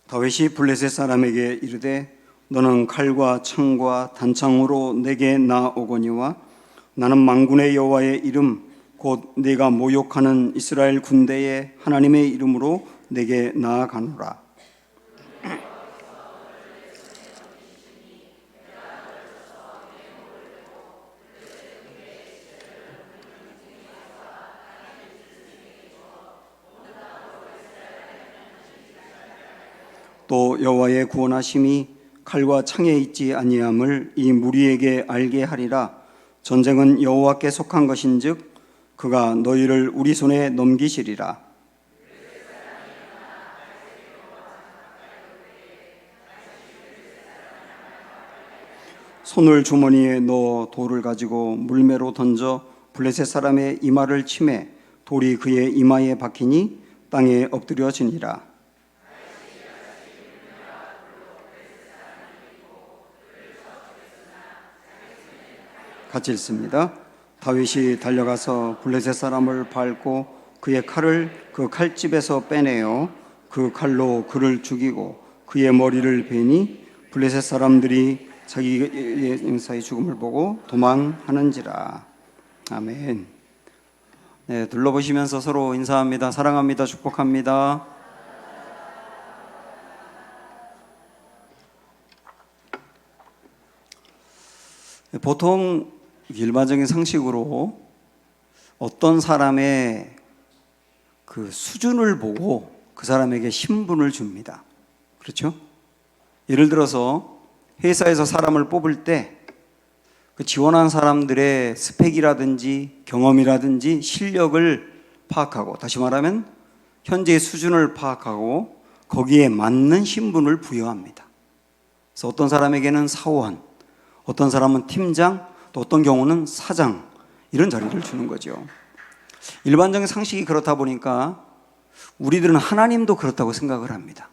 다윗이 블레셋 사람에게 이르되 너는 칼과 창과 단창으로 내게 나오거니와 나는 만군의 여호와의 이름 곧 네가 모욕하는 이스라엘 군대의 하나님의 이름으로 내게 나아가노라. 또 여호와의 구원하심이 칼과 창에 있지 아니함을 이 무리에게 알게 하리라. 전쟁은 여호와께 속한 것인즉 그가 너희를 우리 손에 넘기시리라. 손을 주머니에 넣어 돌을 가지고 물매로 던져 블레셋 사람의 이마를 치매 돌이 그의 이마에 박히니 땅에 엎드려지니라. 같이 읽습니다. 다윗이 달려가서 블레셋 사람을 밟고 그의 칼을 그 칼집에서 빼내어 그 칼로 그를 죽이고 그의 머리를 베니 블레셋 사람들이 자기의 용사의 죽음을 보고 도망하는지라. 아멘. 네, 둘러보시면서 서로 인사합니다. 사랑합니다. 축복합니다. 보통 일반적인 상식으로 어떤 사람의 그 수준을 보고 그 사람에게 신분을 줍니다. 그렇죠? 예를 들어서 회사에서 사람을 뽑을 때 그 지원한 사람들의 스펙이라든지 경험이라든지 실력을 파악하고, 다시 말하면 현재의 수준을 파악하고 거기에 맞는 신분을 부여합니다. 그래서 어떤 사람에게는 사원, 어떤 사람은 팀장, 또 어떤 경우는 사장, 이런 자리를 주는 거죠. 일반적인 상식이 그렇다 보니까 우리들은 하나님도 그렇다고 생각을 합니다.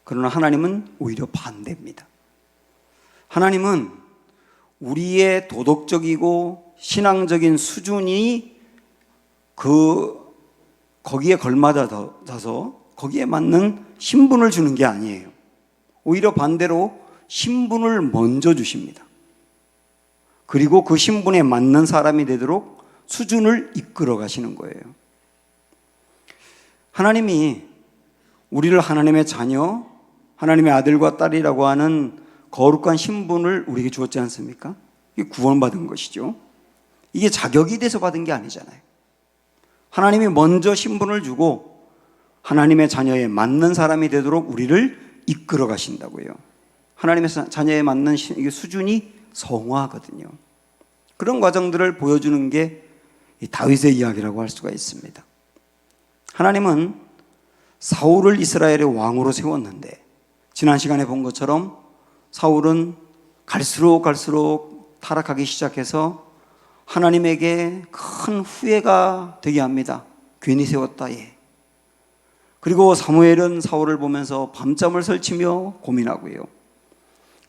그러나 하나님은 오히려 반대입니다. 하나님은 우리의 도덕적이고 신앙적인 수준이 거기에 걸맞아서 거기에 맞는 신분을 주는 게 아니에요. 오히려 반대로 신분을 먼저 주십니다. 그리고 그 신분에 맞는 사람이 되도록 수준을 이끌어 가시는 거예요. 하나님이 우리를 하나님의 자녀, 하나님의 아들과 딸이라고 하는 거룩한 신분을 우리에게 주었지 않습니까? 이게 구원받은 것이죠. 이게 자격이 돼서 받은 게 아니잖아요. 하나님이 먼저 신분을 주고 하나님의 자녀에 맞는 사람이 되도록 우리를 이끌어 가신다고요. 하나님의 자녀에 맞는 수준이 성화거든요. 그런 과정들을 보여주는 게 다윗의 이야기라고 할 수가 있습니다. 하나님은 사울을 이스라엘의 왕으로 세웠는데, 지난 시간에 본 것처럼 사울은 갈수록 타락하기 시작해서 하나님에게 큰 후회가 되게 합니다. 괜히 세웠다 얘. 그리고 사무엘은 사울을 보면서 밤잠을 설치며 고민하고요.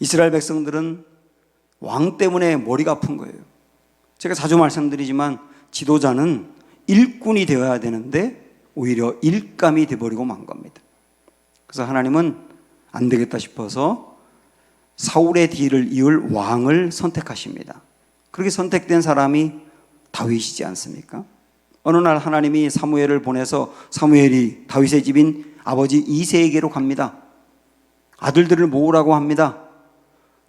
이스라엘 백성들은 왕 때문에 머리가 아픈 거예요. 제가 자주 말씀드리지만 지도자는 일꾼이 되어야 되는데 오히려 일감이 되어버리고 만 겁니다. 그래서 하나님은 안 되겠다 싶어서 사울의 뒤를 이을 왕을 선택하십니다. 그렇게 선택된 사람이 다윗이지 않습니까? 어느 날 하나님이 사무엘을 보내서 사무엘이 다윗의 집인 아버지 이새에게로 갑니다. 아들들을 모으라고 합니다.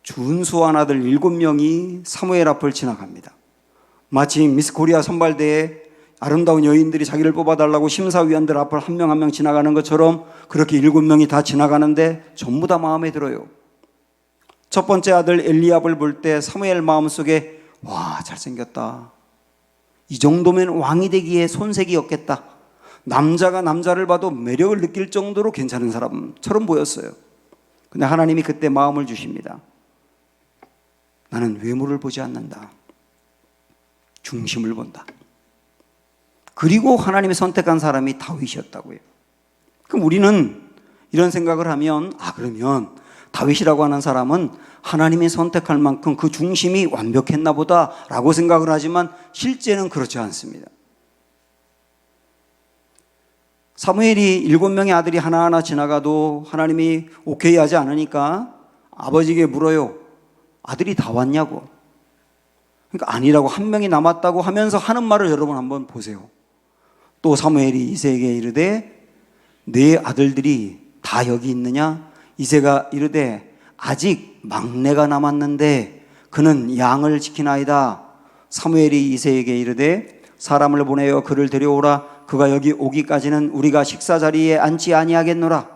준수한 아들 7명이 사무엘 앞을 지나갑니다. 마치 미스 코리아 선발대에 아름다운 여인들이 자기를 뽑아달라고 심사위원들 앞을 한 명 한 명 지나가는 것처럼 그렇게 7명이 다 지나가는데 전부 다 마음에 들어요. 첫 번째 아들 엘리압을 볼 때 사무엘 마음속에 와, 잘생겼다. 이 정도면 왕이 되기에 손색이 없겠다. 남자가 남자를 봐도 매력을 느낄 정도로 괜찮은 사람처럼 보였어요. 근데 하나님이 그때 마음을 주십니다. 나는 외모를 보지 않는다. 중심을 본다. 그리고 하나님이 선택한 사람이 다윗이었다고요. 그럼 우리는 이런 생각을 하면, 그러면 다윗이라고 하는 사람은 하나님이 선택할 만큼 그 중심이 완벽했나 보다 라고 생각을 하지만 실제는 그렇지 않습니다. 사무엘이 7명의 아들이 하나하나 지나가도 하나님이 오케이 하지 않으니까 아버지에게 물어요. 아들이 다 왔냐고. 그러니까 아니라고, 한 명이 남았다고 하면서 하는 말을 여러분 한번 보세요. 또 사무엘이 이새에게 이르되 네 아들들이 다 여기 있느냐? 이새가 이르되 아직 막내가 남았는데 그는 양을 지키나이다. 사무엘이 이새에게 이르되 사람을 보내어 그를 데려오라. 그가 여기 오기까지는 우리가 식사 자리에 앉지 아니하겠노라.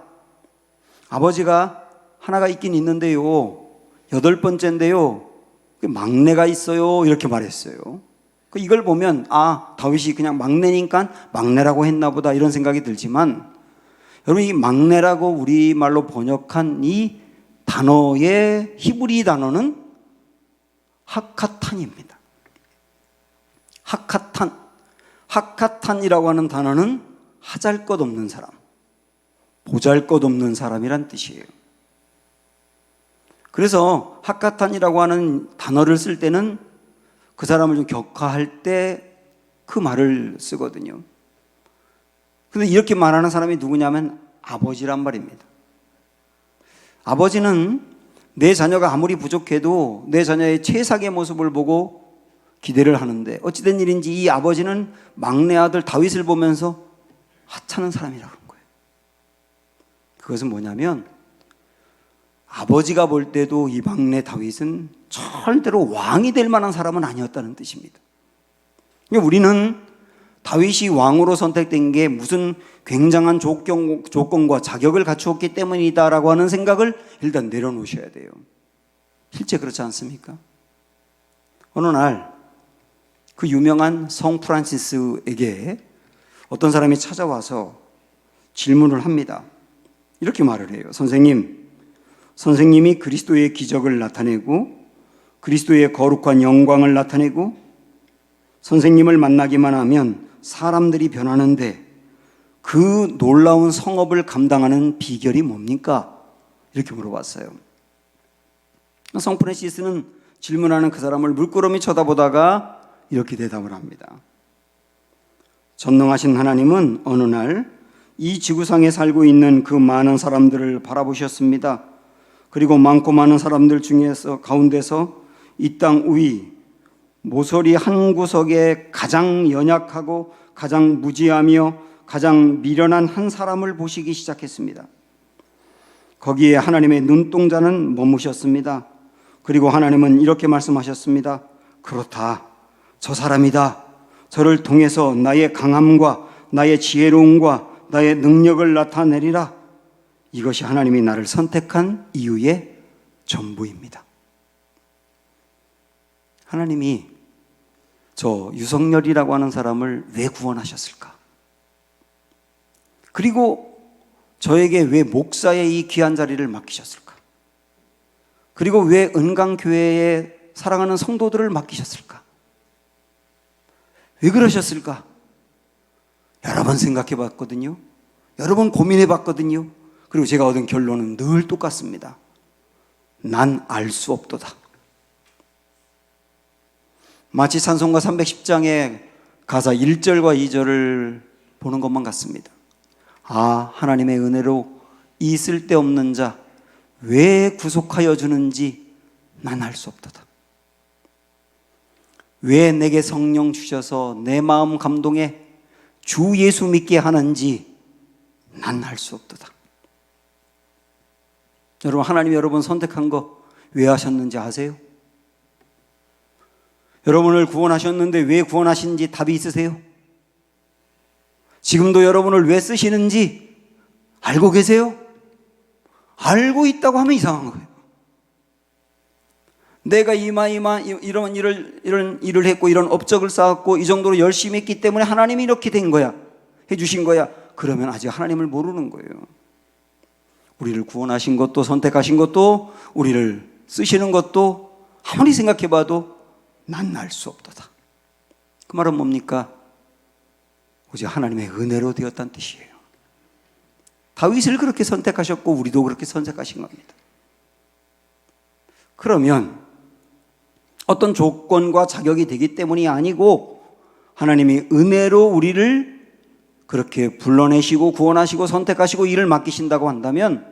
아버지가 하나가 있긴 있는데요, 8번째인데요 막내가 있어요, 이렇게 말했어요. 이걸 보면 다윗이 그냥 막내니까 막내라고 했나 보다 이런 생각이 들지만, 여러분 이 막내라고 우리말로 번역한 이 단어의 히브리 단어는 하카탄입니다. 하카탄이라고 하는 단어는 하잘것없는 사람, 보잘것없는 사람이란 뜻이에요. 그래서 하카탄이라고 하는 단어를 쓸 때는 그 사람을 좀 격하할 때 그 말을 쓰거든요. 근데 이렇게 말하는 사람이 누구냐면 아버지란 말입니다. 아버지는 내 자녀가 아무리 부족해도 내 자녀의 최상의 모습을 보고 기대를 하는데, 어찌된 일인지 이 아버지는 막내 아들 다윗을 보면서 하찮은 사람이라고 하는 거예요. 그것은 뭐냐면 아버지가 볼 때도 이 막내 다윗은 절대로 왕이 될 만한 사람은 아니었다는 뜻입니다. 우리는 다윗이 왕으로 선택된 게 무슨 굉장한 조건과 자격을 갖추었기 때문이다라고 하는 생각을 일단 내려놓으셔야 돼요. 실제 그렇지 않습니까? 어느 날 그 유명한 성 프란시스에게 어떤 사람이 찾아와서 질문을 합니다. 이렇게 말을 해요. 선생님이 그리스도의 기적을 나타내고 그리스도의 거룩한 영광을 나타내고 선생님을 만나기만 하면 사람들이 변하는데 그 놀라운 성업을 감당하는 비결이 뭡니까? 이렇게 물어봤어요. 성 프란시스는 질문하는 그 사람을 물끄러미 쳐다보다가 이렇게 대답을 합니다. 전능하신 하나님은 어느 날 이 지구상에 살고 있는 그 많은 사람들을 바라보셨습니다. 그리고 많고 많은 사람들 중에서 가운데서 이 땅 위 모서리 한 구석에 가장 연약하고 가장 무지하며 가장 미련한 한 사람을 보시기 시작했습니다. 거기에 하나님의 눈동자는 머무셨습니다. 그리고 하나님은 이렇게 말씀하셨습니다. 그렇다, 저 사람이다. 저를 통해서 나의 강함과 나의 지혜로움과 나의 능력을 나타내리라. 이것이 하나님이 나를 선택한 이유의 전부입니다. 하나님이 저 유석열이라고 하는 사람을 왜 구원하셨을까? 그리고 저에게 왜 목사의 이 귀한 자리를 맡기셨을까? 그리고 왜 은강교회에 사랑하는 성도들을 맡기셨을까? 왜 그러셨을까? 여러 번 생각해 봤거든요. 여러 번 고민해 봤거든요. 그리고 제가 얻은 결론은 늘 똑같습니다. 난 알 수 없도다. 마치 찬송가 310장의 가사 1절과 2절을 보는 것만 같습니다. 하나님의 은혜로 이 쓸데없는 자 왜 구속하여 주는지 난 알 수 없도다. 왜 내게 성령 주셔서 내 마음 감동에 주 예수 믿게 하는지 난 알 수 없도다. 여러분, 하나님이 여러분 선택한 거 왜 하셨는지 아세요? 여러분을 구원하셨는데 왜 구원하신지 답이 있으세요? 지금도 여러분을 왜 쓰시는지 알고 계세요? 알고 있다고 하면 이상한 거예요. 내가 이런 일을 했고 이런 업적을 쌓았고 이 정도로 열심히 했기 때문에 하나님이 이렇게 된 거야, 해주신 거야. 그러면 아직 하나님을 모르는 거예요. 우리를 구원하신 것도 선택하신 것도 우리를 쓰시는 것도 아무리 생각해봐도 난 알 수 없도다. 그 말은 뭡니까? 오직 하나님의 은혜로 되었다는 뜻이에요. 다윗을 그렇게 선택하셨고 우리도 그렇게 선택하신 겁니다. 그러면 어떤 조건과 자격이 되기 때문이 아니고 하나님이 은혜로 우리를 그렇게 불러내시고 구원하시고 선택하시고 일을 맡기신다고 한다면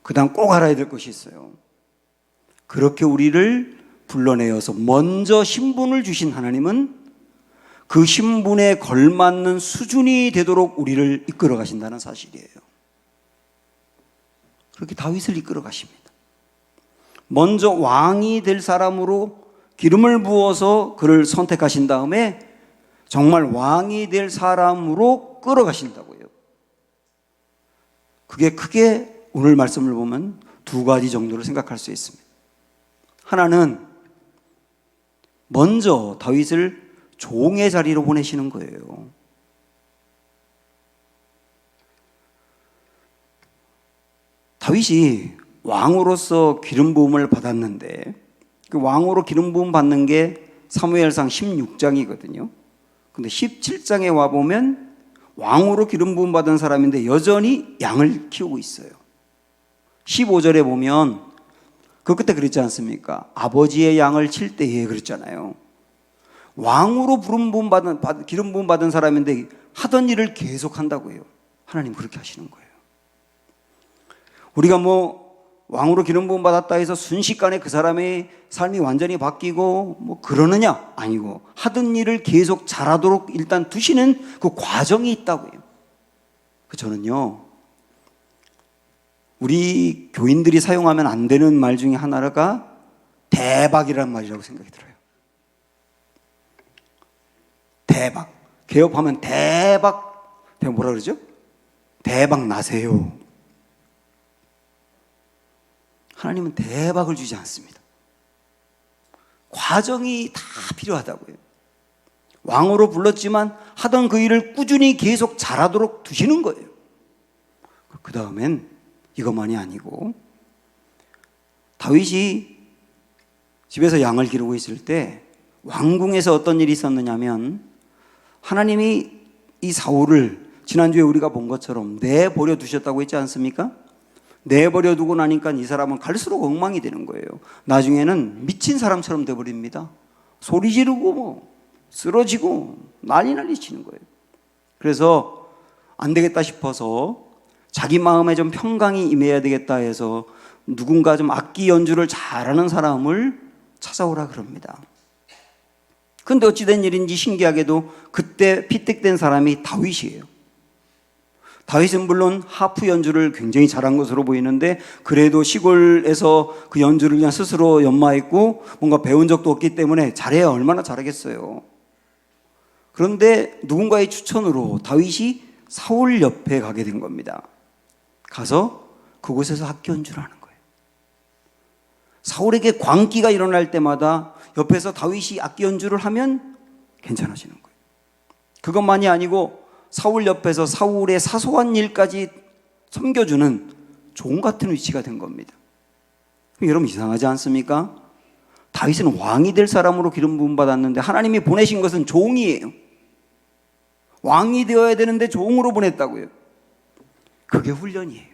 그 다음 꼭 알아야 될 것이 있어요. 그렇게 우리를 불러내어서 먼저 신분을 주신 하나님은 그 신분에 걸맞는 수준이 되도록 우리를 이끌어 가신다는 사실이에요. 그렇게 다윗을 이끌어 가십니다. 먼저 왕이 될 사람으로 기름을 부어서 그를 선택하신 다음에 정말 왕이 될 사람으로 끌어가신다고요. 그게 크게 오늘 말씀을 보면 두 가지 정도로 생각할 수 있습니다. 하나는 먼저 다윗을 종의 자리로 보내시는 거예요. 다윗이 왕으로서 기름 부음을 받았는데 그 왕으로 기름 부음 받는 게 사무엘상 16장이거든요. 근데 17장에 와 보면 왕으로 기름 부음 받은 사람인데 여전히 양을 키우고 있어요. 15절에 보면 그 끝에 그랬지 않습니까? 아버지의 양을 칠 때에 그랬잖아요. 왕으로 기름 부음 받은 사람인데 하던 일을 계속 한다고요. 하나님 그렇게 하시는 거예요. 우리가 왕으로 기름 부음 받았다 해서 순식간에 그 사람의 삶이 완전히 바뀌고 그러느냐? 아니고 하던 일을 계속 잘하도록 일단 두시는 그 과정이 있다고요. 저는요, 우리 교인들이 사용하면 안 되는 말 중에 하나가 대박이라는 말이라고 생각이 들어요. 대박. 개업하면 대박. 뭐라 그러죠? 대박 나세요. 하나님은 대박을 주지 않습니다. 과정이 다 필요하다고요. 왕으로 불렀지만 하던 그 일을 꾸준히 계속 잘하도록 두시는 거예요. 그 다음엔 이것만이 아니고 다윗이 집에서 양을 기르고 있을 때 왕궁에서 어떤 일이 있었느냐면 하나님이 이 사울을 지난주에 우리가 본 것처럼 내버려 두셨다고 했지 않습니까? 내버려 두고 나니까 이 사람은 갈수록 엉망이 되는 거예요. 나중에는 미친 사람처럼 돼버립니다. 소리 지르고 쓰러지고 난리 치는 거예요. 그래서 안 되겠다 싶어서 자기 마음에 좀 평강이 임해야 되겠다 해서 누군가 좀 악기 연주를 잘하는 사람을 찾아오라 그럽니다. 근데 어찌된 일인지 신기하게도 그때 피택된 사람이 다윗이에요. 다윗은 물론 하프 연주를 굉장히 잘한 것으로 보이는데 그래도 시골에서 그 연주를 그냥 스스로 연마했고 뭔가 배운 적도 없기 때문에 잘해야 얼마나 잘하겠어요. 그런데 누군가의 추천으로 다윗이 사울 옆에 가게 된 겁니다. 가서 그곳에서 악기 연주를 하는 거예요. 사울에게 광기가 일어날 때마다 옆에서 다윗이 악기 연주를 하면 괜찮아지는 거예요. 그것만이 아니고 사울 옆에서 사울의 사소한 일까지 섬겨주는 종 같은 위치가 된 겁니다. 여러분 이상하지 않습니까? 다윗은 왕이 될 사람으로 기름 부음 받았는데 하나님이 보내신 것은 종이에요. 왕이 되어야 되는데 종으로 보냈다고요. 그게 훈련이에요.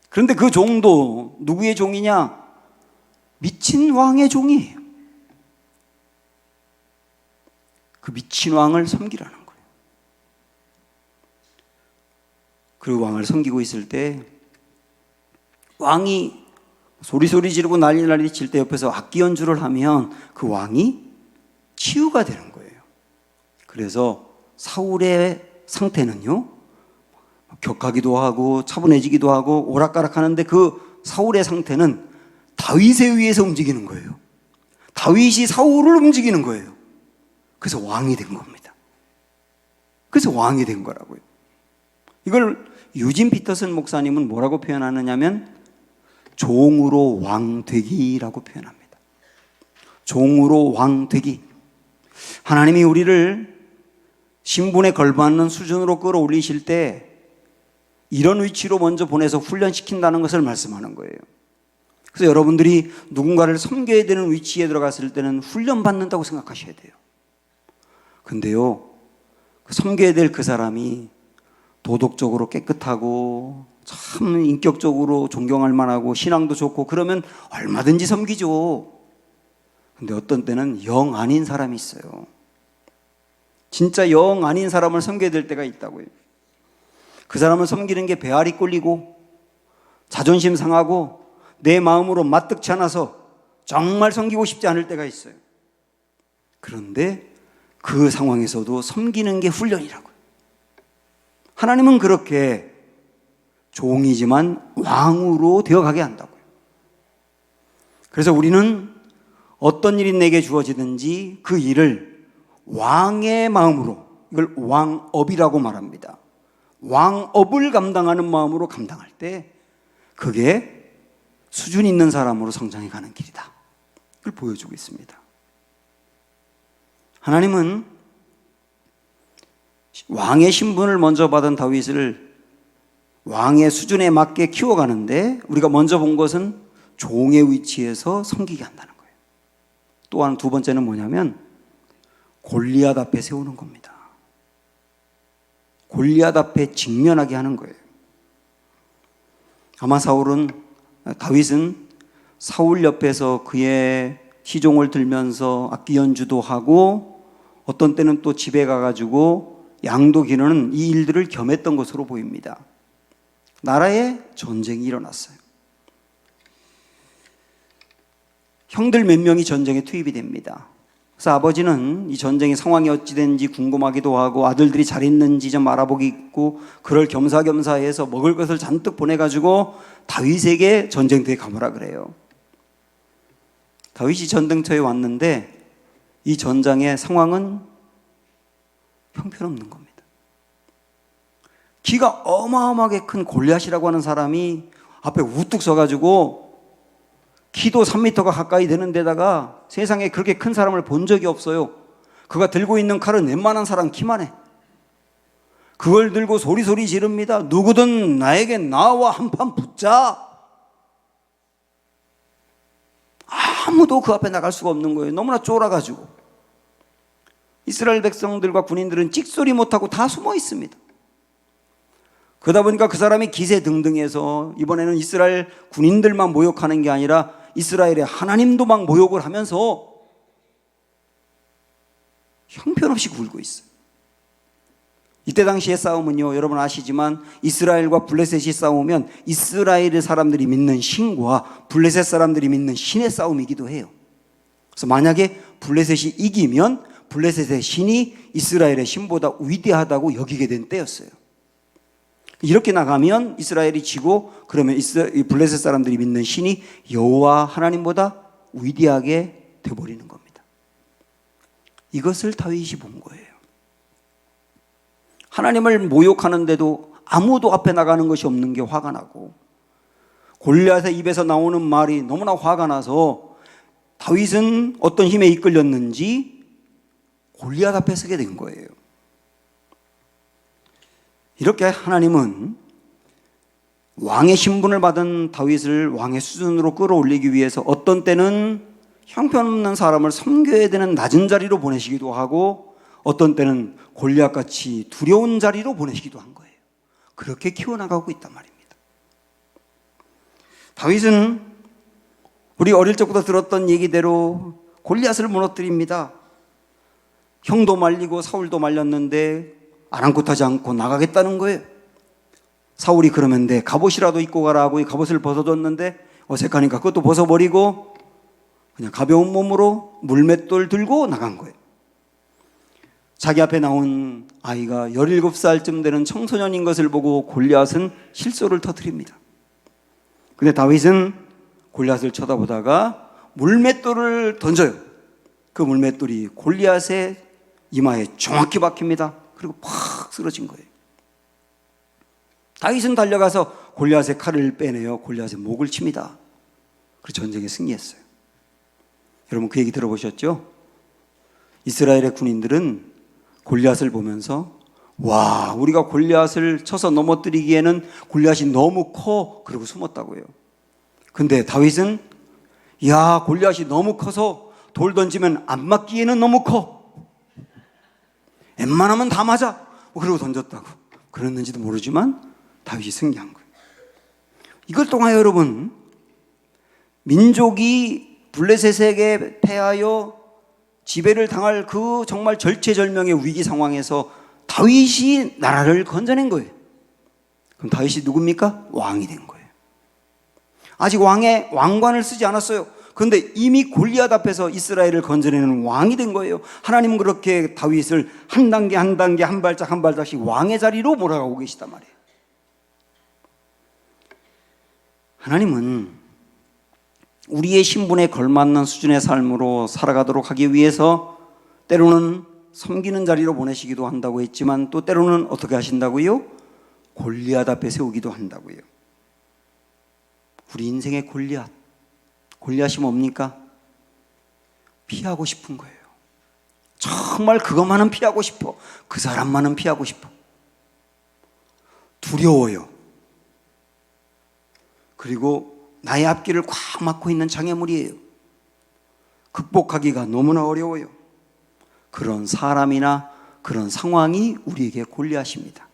그런데 그 종도 누구의 종이냐? 미친 왕의 종이에요. 그 미친 왕을 섬기라는 거예요. 그 왕을 섬기고 있을 때 왕이 소리 지르고 난리 칠 때 옆에서 악기 연주를 하면 그 왕이 치유가 되는 거예요. 그래서 사울의 상태는요, 격하기도 하고 차분해지기도 하고 오락가락하는데 그 사울의 상태는 다윗에 의해서 움직이는 거예요. 다윗이 사울을 움직이는 거예요. 그래서 왕이 된 겁니다. 그래서 왕이 된 거라고요. 이걸 유진 피터슨 목사님은 뭐라고 표현하느냐면 종으로 왕되기라고 표현합니다. 종으로 왕되기. 하나님이 우리를 신분에 걸맞는 수준으로 끌어올리실 때 이런 위치로 먼저 보내서 훈련시킨다는 것을 말씀하는 거예요. 그래서 여러분들이 누군가를 섬겨야 되는 위치에 들어갔을 때는 훈련받는다고 생각하셔야 돼요. 근데요, 섬겨야 될 그 사람이 도덕적으로 깨끗하고 참 인격적으로 존경할 만하고 신앙도 좋고 그러면 얼마든지 섬기죠. 근데 어떤 때는 영 아닌 사람이 있어요. 진짜 영 아닌 사람을 섬겨야 될 때가 있다고요. 그 사람을 섬기는 게 배알이 꼴리고 자존심 상하고 내 마음으로 마뜩지 않아서 정말 섬기고 싶지 않을 때가 있어요. 그런데 그 상황에서도 섬기는 게 훈련이라고요. 하나님은 그렇게 종이지만 왕으로 되어가게 한다고요. 그래서 우리는 어떤 일이 내게 주어지든지 그 일을 왕의 마음으로, 이걸 왕업이라고 말합니다. 왕업을 감당하는 마음으로 감당할 때 그게 수준 있는 사람으로 성장해 가는 길이다. 그걸 보여주고 있습니다. 하나님은 왕의 신분을 먼저 받은 다윗을 왕의 수준에 맞게 키워가는데 우리가 먼저 본 것은 종의 위치에서 섬기게 한다는 거예요. 또한 두 번째는 뭐냐면 골리앗 앞에 세우는 겁니다. 골리앗 앞에 직면하게 하는 거예요. 아마 다윗은 사울 옆에서 그의 시종을 들면서 악기 연주도 하고 어떤 때는 또 집에 가가지고 양도 기르는 이 일들을 겸했던 것으로 보입니다. 나라에 전쟁이 일어났어요. 형들 몇 명이 전쟁에 투입이 됩니다. 그래서 아버지는 이 전쟁의 상황이 어찌 된지 궁금하기도 하고 아들들이 잘했는지 좀 알아보기고 그럴 겸사겸사해서 먹을 것을 잔뜩 보내가지고 다윗에게 전쟁터에 가보라 그래요. 다윗이 전쟁터에 왔는데 이 전장의 상황은 형편없는 겁니다. 키가 어마어마하게 큰 골리앗이라고 하는 사람이 앞에 우뚝 서가지고 키도 3m가 가까이 되는 데다가 세상에 그렇게 큰 사람을 본 적이 없어요. 그가 들고 있는 칼은 웬만한 사람 키만 해. 그걸 들고 소리소리 지릅니다. 누구든 나에게 나와 한판 붙자. 아무도 그 앞에 나갈 수가 없는 거예요. 너무나 쫄아가지고. 이스라엘 백성들과 군인들은 찍소리 못하고 다 숨어 있습니다. 그러다 보니까 그 사람이 기세등등해서 이번에는 이스라엘 군인들만 모욕하는 게 아니라 이스라엘의 하나님도 막 모욕을 하면서 형편없이 굴고 있어요. 이때 당시의 싸움은요, 여러분 아시지만 이스라엘과 블레셋이 싸우면 이스라엘의 사람들이 믿는 신과 블레셋 사람들이 믿는 신의 싸움이기도 해요. 그래서 만약에 블레셋이 이기면 블레셋의 신이 이스라엘의 신보다 위대하다고 여기게 된 때였어요. 이렇게 나가면 이스라엘이 지고 그러면 블레셋 사람들이 믿는 신이 여호와 하나님보다 위대하게 되어버리는 겁니다. 이것을 다윗이 본 거예요. 하나님을 모욕하는데도 아무도 앞에 나가는 것이 없는 게 화가 나고 골리앗의 입에서 나오는 말이 너무나 화가 나서 다윗은 어떤 힘에 이끌렸는지 골리앗 앞에 서게 된 거예요. 이렇게 하나님은 왕의 신분을 받은 다윗을 왕의 수준으로 끌어올리기 위해서 어떤 때는 형편없는 사람을 섬겨야 되는 낮은 자리로 보내시기도 하고 어떤 때는 골리앗같이 두려운 자리로 보내시기도 한 거예요. 그렇게 키워나가고 있단 말입니다. 다윗은 우리 어릴 적부터 들었던 얘기대로 골리앗을 무너뜨립니다. 형도 말리고 사울도 말렸는데 아랑곳하지 않고 나가겠다는 거예요. 사울이 그러면 돼 갑옷이라도 입고 가라 하고 이 갑옷을 벗어줬는데 어색하니까 그것도 벗어버리고 그냥 가벼운 몸으로 물맷돌 들고 나간 거예요. 자기 앞에 나온 아이가 17살쯤 되는 청소년인 것을 보고 골리앗은 실소를 터뜨립니다. 근데 다윗은 골리앗을 쳐다보다가 물맷돌을 던져요. 그 물맷돌이 골리앗의 이마에 정확히 박힙니다. 그리고 팍 쓰러진 거예요. 다윗은 달려가서 골리앗의 칼을 빼내어 골리앗의 목을 칩니다. 그래서 전쟁에 승리했어요. 여러분 그 얘기 들어보셨죠? 이스라엘의 군인들은 골리앗을 보면서 와, 우리가 골리앗을 쳐서 넘어뜨리기에는 골리앗이 너무 커. 그러고 숨었다고요. 근데 다윗은 야, 골리앗이 너무 커서 돌 던지면 안 맞기에는 너무 커. 웬만하면 다 맞아. 그러고 던졌다고. 그랬는지도 모르지만 다윗이 승리한 거예요. 이걸 통하여 여러분, 민족이 블레셋에게 패하여 지배를 당할 그 정말 절체절명의 위기 상황에서 다윗이 나라를 건져낸 거예요. 그럼 다윗이 누굽니까? 왕이 된 거예요. 아직 왕의 왕관을 쓰지 않았어요. 그런데 이미 골리앗 앞에서 이스라엘을 건져내는 왕이 된 거예요. 하나님은 그렇게 다윗을 한 단계 한 단계 한 발짝 한 발짝씩 왕의 자리로 몰아가고 계시단 말이에요. 하나님은 우리의 신분에 걸맞는 수준의 삶으로 살아가도록 하기 위해서 때로는 섬기는 자리로 보내시기도 한다고 했지만 또 때로는 어떻게 하신다고요? 골리앗 앞에 세우기도 한다고요. 우리 인생의 골리앗이 뭡니까? 피하고 싶은 거예요. 정말 그것만은 피하고 싶어. 그 사람만은 피하고 싶어. 두려워요. 그리고 나의 앞길을 꽉 막고 있는 장애물이에요. 극복하기가 너무나 어려워요. 그런 사람이나 그런 상황이 우리에게 골리앗입니다.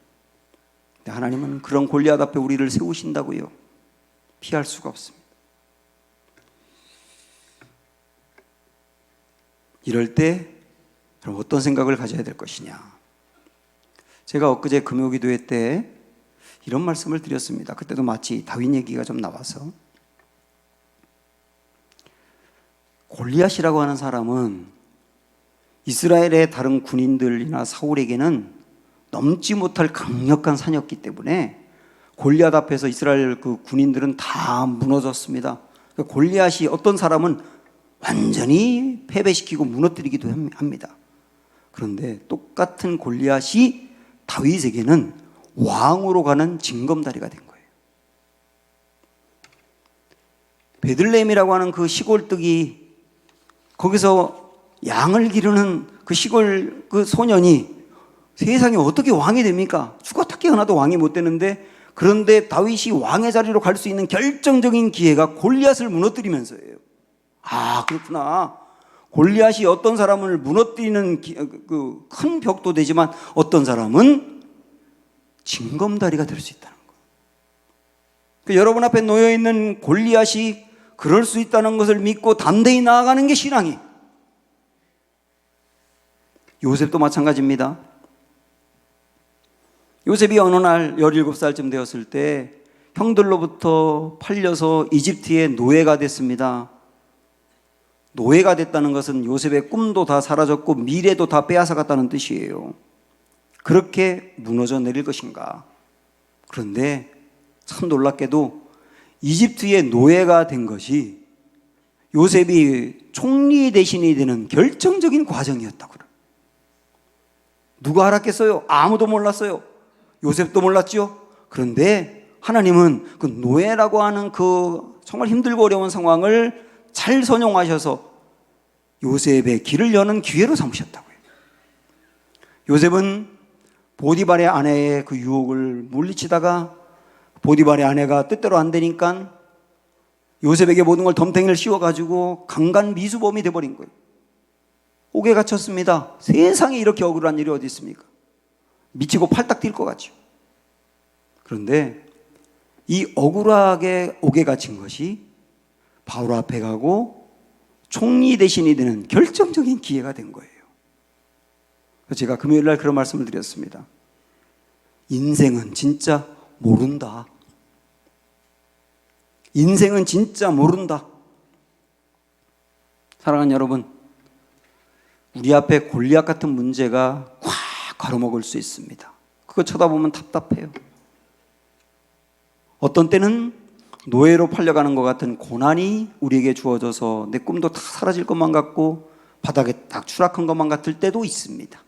하나님은 그런 골리앗 앞에 우리를 세우신다고요. 피할 수가 없습니다. 이럴 때 어떤 생각을 가져야 될 것이냐. 제가 엊그제 금요기도회 때 이런 말씀을 드렸습니다. 그때도 마치 다윗 얘기가 좀 나와서 골리앗이라고 하는 사람은 이스라엘의 다른 군인들이나 사울에게는 넘지 못할 강력한 산이었기 때문에 골리앗 앞에서 이스라엘 그 군인들은 다 무너졌습니다. 골리앗이 어떤 사람은 완전히 패배시키고 무너뜨리기도 합니다. 그런데 똑같은 골리앗이 다윗에게는 왕으로 가는 징검다리가 된 거예요. 베들레헴이라고 하는 그 시골뜨기, 거기서 양을 기르는 그 시골 그 소년이 세상에 어떻게 왕이 됩니까? 죽었다 깨어나도 왕이 못 되는데, 그런데 다윗이 왕의 자리로 갈 수 있는 결정적인 기회가 골리앗을 무너뜨리면서예요. 아, 그렇구나. 골리앗이 어떤 사람을 무너뜨리는 그 큰 벽도 되지만 어떤 사람은 징검다리가 될 수 있다는 거예요. 여러분 앞에 놓여 있는 골리앗이 그럴 수 있다는 것을 믿고 담대히 나아가는 게 신앙이에요. 요셉도 마찬가지입니다. 요셉이 어느 날 17살쯤 되었을 때 형들로부터 팔려서 이집트의 노예가 됐습니다. 노예가 됐다는 것은 요셉의 꿈도 다 사라졌고 미래도 다 빼앗아갔다는 뜻이에요. 그렇게 무너져 내릴 것인가? 그런데 참 놀랍게도 이집트의 노예가 된 것이 요셉이 총리 대신이 되는 결정적인 과정이었다고 그래요. 누가 알았겠어요? 아무도 몰랐어요. 요셉도 몰랐죠. 그런데 하나님은 그 노예라고 하는 그 정말 힘들고 어려운 상황을 잘 선용하셔서 요셉의 길을 여는 기회로 삼으셨다고요. 요셉은 보디발의 아내의 그 유혹을 물리치다가 보디발의 아내가 뜻대로 안 되니까 요셉에게 모든 걸 덤탱이를 씌워가지고 강간 미수범이 돼버린 거예요. 옥에 갇혔습니다. 세상에 이렇게 억울한 일이 어디 있습니까? 미치고 팔딱 뛸 것 같죠. 그런데 이 억울하게 옥에 갇힌 것이 바로 앞에 가고 총리 대신이 되는 결정적인 기회가 된 거예요. 제가 금요일 날 그런 말씀을 드렸습니다. 인생은 진짜 모른다. 인생은 진짜 모른다. 사랑하는 여러분, 우리 앞에 골리앗 같은 문제가 꽉 가로먹을 수 있습니다. 그거 쳐다보면 답답해요. 어떤 때는 노예로 팔려가는 것 같은 고난이 우리에게 주어져서 내 꿈도 다 사라질 것만 같고 바닥에 딱 추락한 것만 같을 때도 있습니다.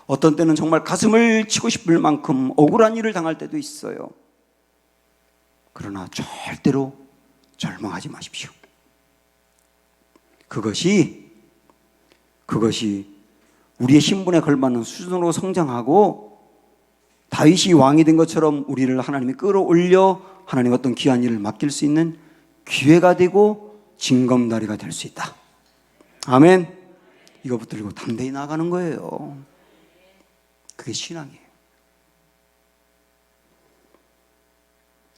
어떤 때는 정말 가슴을 치고 싶을 만큼 억울한 일을 당할 때도 있어요. 그러나 절대로 절망하지 마십시오. 그것이 우리의 신분에 걸맞는 수준으로 성장하고 다윗이 왕이 된 것처럼 우리를 하나님이 끌어올려 하나님 어떤 귀한 일을 맡길 수 있는 기회가 되고 징검다리가 될 수 있다. 아멘. 이거 붙들고 담대히 나아가는 거예요. 그게 신앙이에요.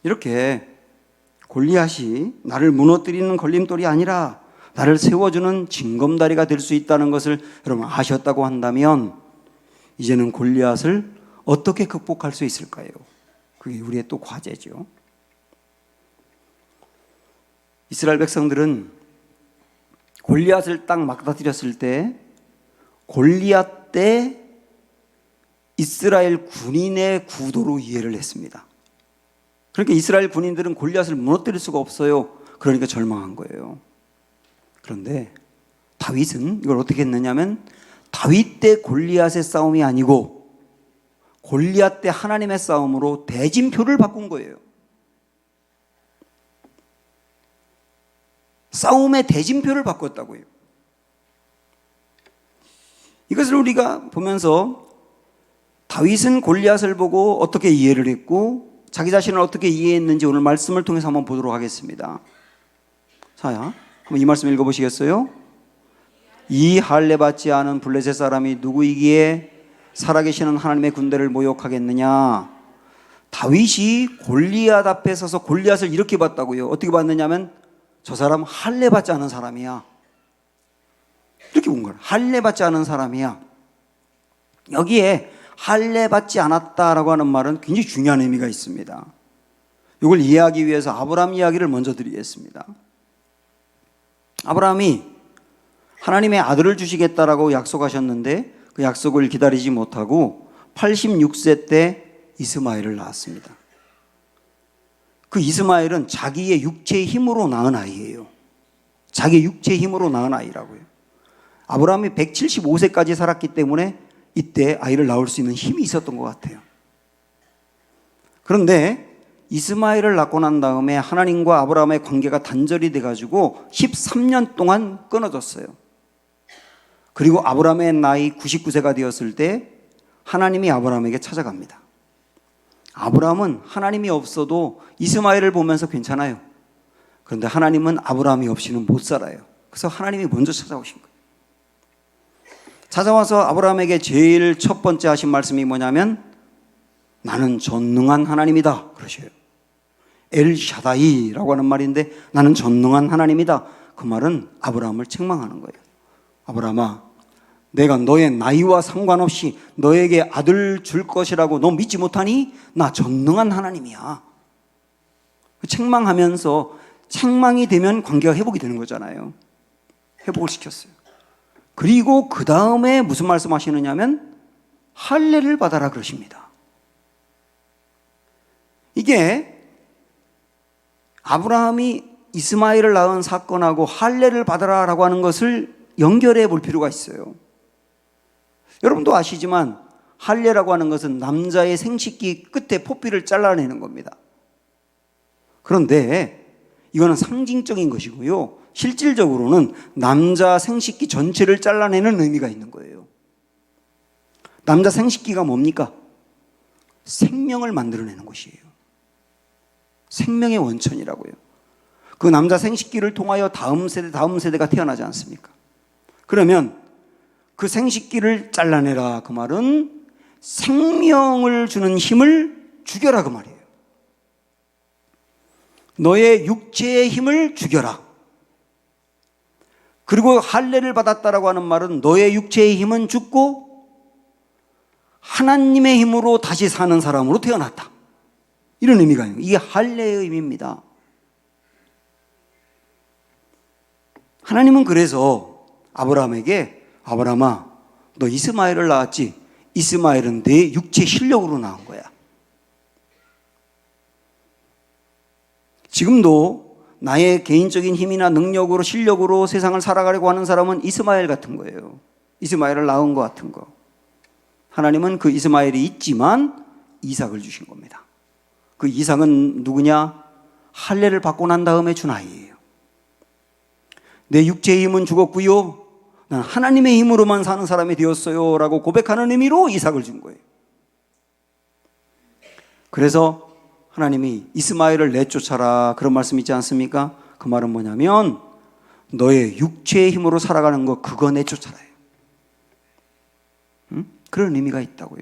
이렇게 골리앗이 나를 무너뜨리는 걸림돌이 아니라 나를 세워주는 징검다리가 될 수 있다는 것을 여러분 아셨다고 한다면 이제는 골리앗을 어떻게 극복할 수 있을까요? 그게 우리의 또 과제죠. 이스라엘 백성들은 골리앗을 딱 맞닥뜨렸을 때 골리앗 때 이스라엘 군인의 구도로 이해를 했습니다. 그러니까 이스라엘 군인들은 골리앗을 무너뜨릴 수가 없어요. 그러니까 절망한 거예요. 그런데 다윗은 이걸 어떻게 했느냐면 다윗 때 골리앗의 싸움이 아니고 골리앗 때 하나님의 싸움으로 대진표를 바꾼 거예요. 싸움의 대진표를 바꿨다고요. 이것을 우리가 보면서 다윗은 골리앗을 보고 어떻게 이해를 했고 자기 자신을 어떻게 이해했는지 오늘 말씀을 통해서 한번 보도록 하겠습니다. 자, 한번 이 말씀 읽어보시겠어요? 이 할례 받지 않은 블레셋 사람이 누구이기에 살아계시는 하나님의 군대를 모욕하겠느냐. 다윗이 골리앗 앞에 서서 골리앗을 이렇게 봤다고요. 어떻게 봤느냐면 저 사람 할례 받지 않은 사람이야. 이렇게 본 거야. 할례 받지 않은 사람이야. 여기에 할례 받지 않았다라고 하는 말은 굉장히 중요한 의미가 있습니다. 이걸 이해하기 위해서 아브라함 이야기를 먼저 드리겠습니다. 아브라함이 하나님의 아들을 주시겠다라고 약속하셨는데 그 약속을 기다리지 못하고 86세 때 이스마엘을 낳았습니다. 그 이스마엘은 자기의 육체의 힘으로 낳은 아이예요. 자기의 육체의 힘으로 낳은 아이라고요. 아브라함이 175세까지 살았기 때문에 이때 아이를 낳을 수 있는 힘이 있었던 것 같아요. 그런데 이스마엘을 낳고 난 다음에 하나님과 아브라함의 관계가 단절이 돼가지고 13년 동안 끊어졌어요. 그리고 아브라함의 나이 99세가 되었을 때 하나님이 아브라함에게 찾아갑니다. 아브라함은 하나님이 없어도 이스마엘을 보면서 괜찮아요. 그런데 하나님은 아브라함이 없이는 못 살아요. 그래서 하나님이 먼저 찾아오신 거예요. 찾아와서 아브라함에게 제일 첫 번째 하신 말씀이 뭐냐면 나는 전능한 하나님이다 그러셔요. 엘샤다이라고 하는 말인데 나는 전능한 하나님이다. 그 말은 아브라함을 책망하는 거예요. 아브라함아, 내가 너의 나이와 상관없이 너에게 아들 줄 것이라고 너 믿지 못하니? 나 전능한 하나님이야. 책망하면서 책망이 되면 관계가 회복이 되는 거잖아요. 회복을 시켰어요. 그리고 그 다음에 무슨 말씀 하시느냐면 할례를 받아라 그러십니다. 이게 아브라함이 이스마엘을 낳은 사건하고 할례를 받아라라고 하는 것을 연결해 볼 필요가 있어요. 여러분도 아시지만 할례라고 하는 것은 남자의 생식기 끝에 포피를 잘라내는 겁니다. 그런데 이거는 상징적인 것이고요. 실질적으로는 남자 생식기 전체를 잘라내는 의미가 있는 거예요. 남자 생식기가 뭡니까? 생명을 만들어내는 것이에요. 생명의 원천이라고요. 그 남자 생식기를 통하여 다음 세대가 태어나지 않습니까? 그러면 그 생식기를 잘라내라 그 말은 생명을 주는 힘을 죽여라 그 말이에요. 너의 육체의 힘을 죽여라. 그리고 할례를 받았다라고 하는 말은 너의 육체의 힘은 죽고 하나님의 힘으로 다시 사는 사람으로 태어났다. 이런 의미가 있는 거예요. 이게 할례의 의미입니다. 하나님은 그래서 아브라함에게 아브라함아, 너 이스마엘을 낳았지? 이스마엘은 내 육체 실력으로 낳은 거야. 지금도 나의 개인적인 힘이나 능력으로 실력으로 세상을 살아가려고 하는 사람은 이스마엘 같은 거예요. 이스마엘을 낳은 것 같은 거. 하나님은 그 이스마엘이 있지만 이삭을 주신 겁니다. 그 이삭은 누구냐? 할례를 받고 난 다음에 준 아이예요. 내 육체의 힘은 죽었고요. 난 하나님의 힘으로만 사는 사람이 되었어요 라고 고백하는 의미로 이삭을 준 거예요. 그래서 하나님이 이스마엘을 내쫓아라 그런 말씀 있지 않습니까? 그 말은 뭐냐면 너의 육체의 힘으로 살아가는 거 그거 내쫓아라요. 그런 의미가 있다고요.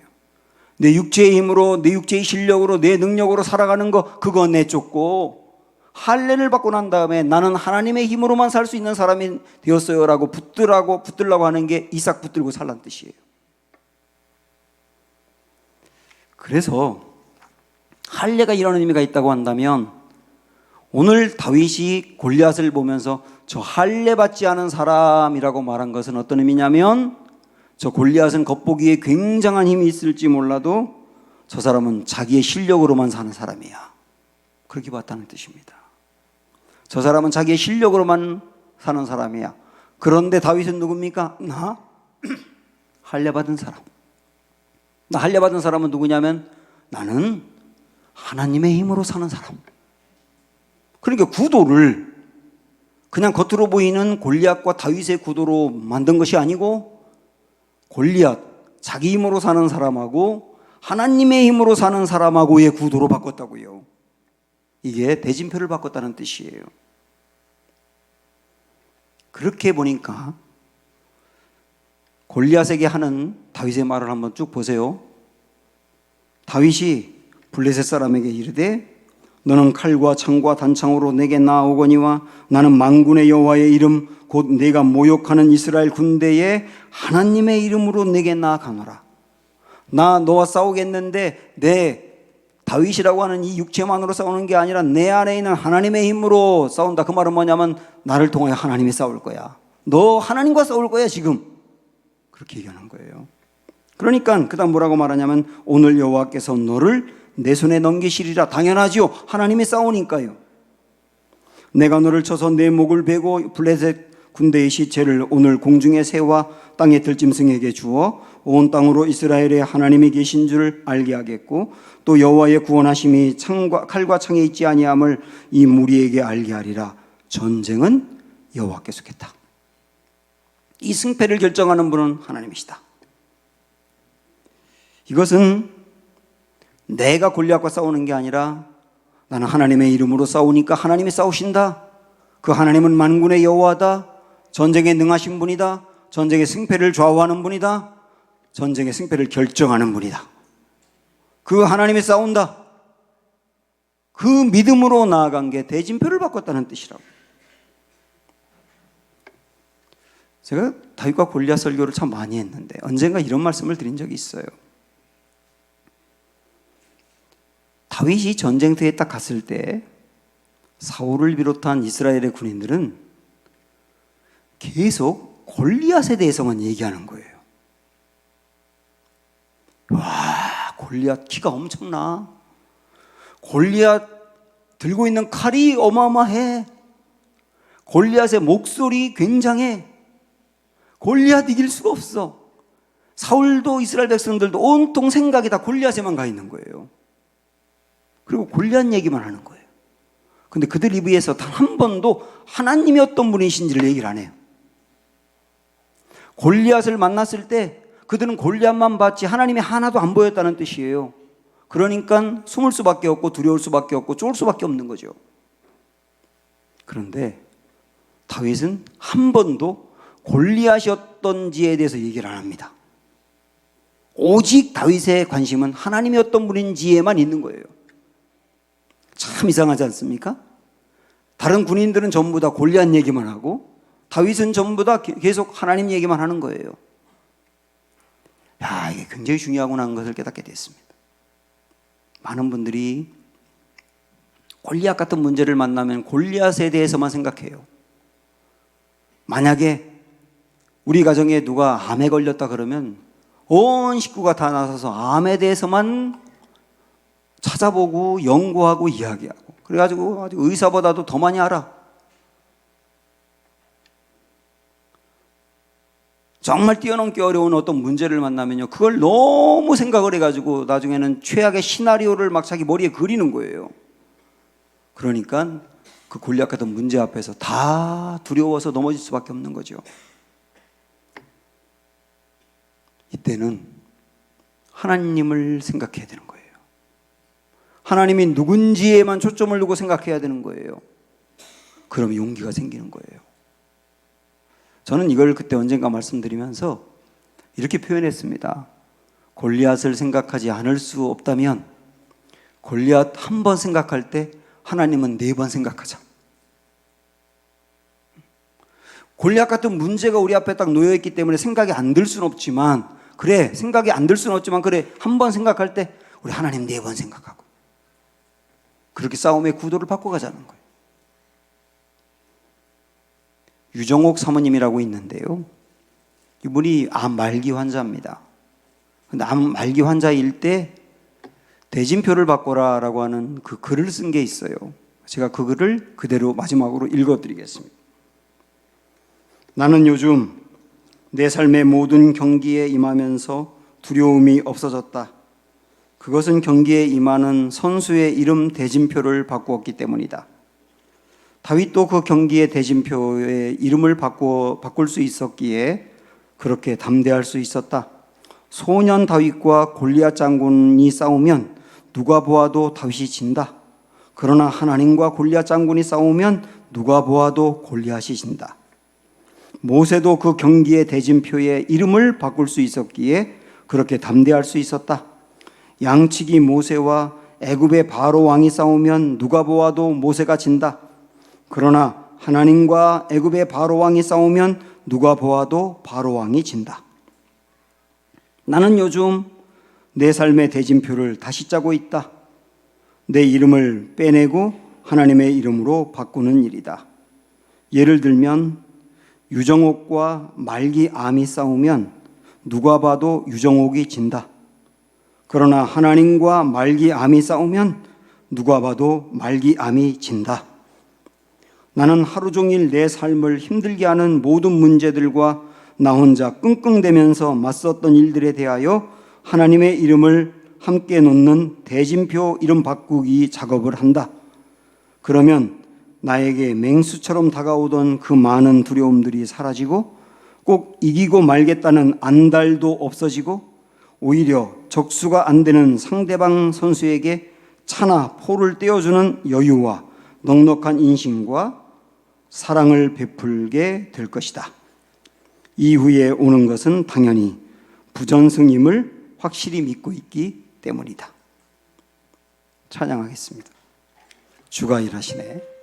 내 육체의 힘으로 내 육체의 실력으로 내 능력으로 살아가는 거 그거 내쫓고 할례를 받고 난 다음에 나는 하나님의 힘으로만 살 수 있는 사람이 되었어요 라고 붙들라고 하는 게 이삭 붙들고 살란 뜻이에요. 그래서 할례가 이런 의미가 있다고 한다면 오늘 다윗이 골리앗을 보면서 저 할례 받지 않은 사람이라고 말한 것은 어떤 의미냐면 저 골리앗은 겉보기에 굉장한 힘이 있을지 몰라도 저 사람은 자기의 실력으로만 사는 사람이야. 그렇게 봤다는 뜻입니다. 저 사람은 자기의 실력으로만 사는 사람이야. 그런데 다윗은 누굽니까? 나 할례 받은 사람. 나 할례 받은 사람은 누구냐면 나는 하나님의 힘으로 사는 사람. 그러니까 구도를 그냥 겉으로 보이는 골리앗과 다윗의 구도로 만든 것이 아니고 골리앗, 자기 힘으로 사는 사람하고 하나님의 힘으로 사는 사람하고의 구도로 바꿨다고요. 이게 대진표를 바꿨다는 뜻이에요. 그렇게 보니까 골리앗에게 하는 다윗의 말을 한번 쭉 보세요. 다윗이 블레셋 사람에게 이르되 너는 칼과 창과 단창으로 내게 나아오거니와 나는 만군의 여호와의 이름 곧 내가 모욕하는 이스라엘 군대의 하나님의 이름으로 내게 나아가노라. 나 너와 싸우겠는데 내 다윗이라고 하는 이 육체만으로 싸우는 게 아니라 내 안에 있는 하나님의 힘으로 싸운다. 그 말은 뭐냐면 나를 통하여 하나님이 싸울 거야. 너 하나님과 싸울 거야 지금. 그렇게 얘기하는 거예요. 그러니까 그 다음 뭐라고 말하냐면 오늘 여호와께서 너를 내 손에 넘기시리라. 당연하지요. 하나님이 싸우니까요. 내가 너를 쳐서 내 목을 베고 블레셋 군대의 시체를 오늘 공중의 새와 땅의 들짐승에게 주어 온 땅으로 이스라엘의 하나님이 계신 줄 알게 하겠고 또 여호와의 구원하심이 칼과 창에 있지 아니함을 이 무리에게 알게 하리라. 전쟁은 여호와께서 하겠다. 이 승패를 결정하는 분은 하나님이시다. 이것은 내가 골리앗과 싸우는 게 아니라 나는 하나님의 이름으로 싸우니까 하나님이 싸우신다. 그 하나님은 만군의 여호와다. 전쟁에 능하신 분이다. 전쟁의 승패를 좌우하는 분이다. 전쟁의 승패를 결정하는 분이다. 그 하나님이 싸운다. 그 믿음으로 나아간 게 대진표를 바꿨다는 뜻이라고. 제가 다윗과 골리앗 설교를 참 많이 했는데 언젠가 이런 말씀을 드린 적이 있어요. 다윗이 전쟁터에 딱 갔을 때 사울을 비롯한 이스라엘의 군인들은 계속 골리앗에 대해서만 얘기하는 거예요. 와, 골리앗 키가 엄청나. 골리앗 들고 있는 칼이 어마어마해. 골리앗의 목소리 굉장해. 골리앗 이길 수가 없어. 사울도 이스라엘 백성들도 온통 생각이 다 골리앗에만 가 있는 거예요. 그리고 골리앗 얘기만 하는 거예요. 근데 그들 입에서 단 한 번도 하나님이 어떤 분이신지를 얘기를 안 해요. 골리앗을 만났을 때 그들은 골리앗만 봤지 하나님이 하나도 안 보였다는 뜻이에요. 그러니까 숨을 수밖에 없고 두려울 수밖에 없고 쫄 수밖에 없는 거죠. 그런데 다윗은 한 번도 골리앗이었던지에 대해서 얘기를 안 합니다. 오직 다윗의 관심은 하나님이 어떤 분인지에만 있는 거예요. 참 이상하지 않습니까? 다른 군인들은 전부 다 골리앗 얘기만 하고 다윗은 전부 다 계속 하나님 얘기만 하는 거예요. 야, 이게 굉장히 중요하구나 하는 것을 깨닫게 됐습니다. 많은 분들이 골리앗 같은 문제를 만나면 골리앗에 대해서만 생각해요. 만약에 우리 가정에 누가 암에 걸렸다 그러면 온 식구가 다 나서서 암에 대해서만 찾아보고 연구하고 이야기하고 그래가지고 아주 의사보다도 더 많이 알아. 정말 뛰어넘기 어려운 어떤 문제를 만나면요 그걸 너무 생각을 해가지고 나중에는 최악의 시나리오를 막 자기 머리에 그리는 거예요. 그러니까 그 골리앗 같은 문제 앞에서 다 두려워서 넘어질 수밖에 없는 거죠. 이때는 하나님을 생각해야 되는 거예요. 하나님이 누군지에만 초점을 두고 생각해야 되는 거예요. 그럼 용기가 생기는 거예요. 저는 이걸 그때 언젠가 말씀드리면서 이렇게 표현했습니다. 골리앗을 생각하지 않을 수 없다면 골리앗 한 번 생각할 때 하나님은 4번 생각하자. 골리앗 같은 문제가 우리 앞에 딱 놓여있기 때문에 생각이 안 들 수는 없지만, 생각이 안 들 수는 없지만, 한 번 생각할 때 우리 하나님 4번 생각하고, 그렇게 싸움의 구도를 바꿔가자는 거예요. 유정옥 사모님이라고 있는데요, 이분이 암 말기 환자입니다. 근데 암 말기 환자일 때 대진표를 바꿔라라고 하는 그 글을 쓴 게 있어요. 제가 그 글을 그대로 마지막으로 읽어드리겠습니다. 나는 요즘 내 삶의 모든 경기에 임하면서 두려움이 없어졌다. 그것은 경기에 임하는 선수의 이름 대진표를 바꾸었기 때문이다. 다윗도 그 경기의 대진표의 이름을 바꿀 수 있었기에 그렇게 담대할 수 있었다. 소년 다윗과 골리앗 장군이 싸우면 누가 보아도 다윗이 진다. 그러나 하나님과 골리앗 장군이 싸우면 누가 보아도 골리앗이 진다. 모세도 그 경기의 대진표의 이름을 바꿀 수 있었기에 그렇게 담대할 수 있었다. 양치기 모세와 애굽의 바로 왕이 싸우면 누가 보아도 모세가 진다. 그러나 하나님과 애굽의 바로 왕이 싸우면 누가 보아도 바로 왕이 진다. 나는 요즘 내 삶의 대진표를 다시 짜고 있다. 내 이름을 빼내고 하나님의 이름으로 바꾸는 일이다. 예를 들면 유정옥과 말기암이 싸우면 누가 봐도 유정옥이 진다. 그러나 하나님과 말기암이 싸우면 누가 봐도 말기암이 진다. 나는 하루 종일 내 삶을 힘들게 하는 모든 문제들과 나 혼자 끙끙대면서 맞섰던 일들에 대하여 하나님의 이름을 함께 놓는 대진표 이름 바꾸기 작업을 한다. 그러면 나에게 맹수처럼 다가오던 그 많은 두려움들이 사라지고 꼭 이기고 말겠다는 안달도 없어지고 오히려 적수가 안 되는 상대방 선수에게 차나 포를 떼어주는 여유와 넉넉한 인심과 사랑을 베풀게 될 것이다. 이후에 오는 것은 당연히 부전승임을 확실히 믿고 있기 때문이다. 찬양하겠습니다. 주가 일하시네.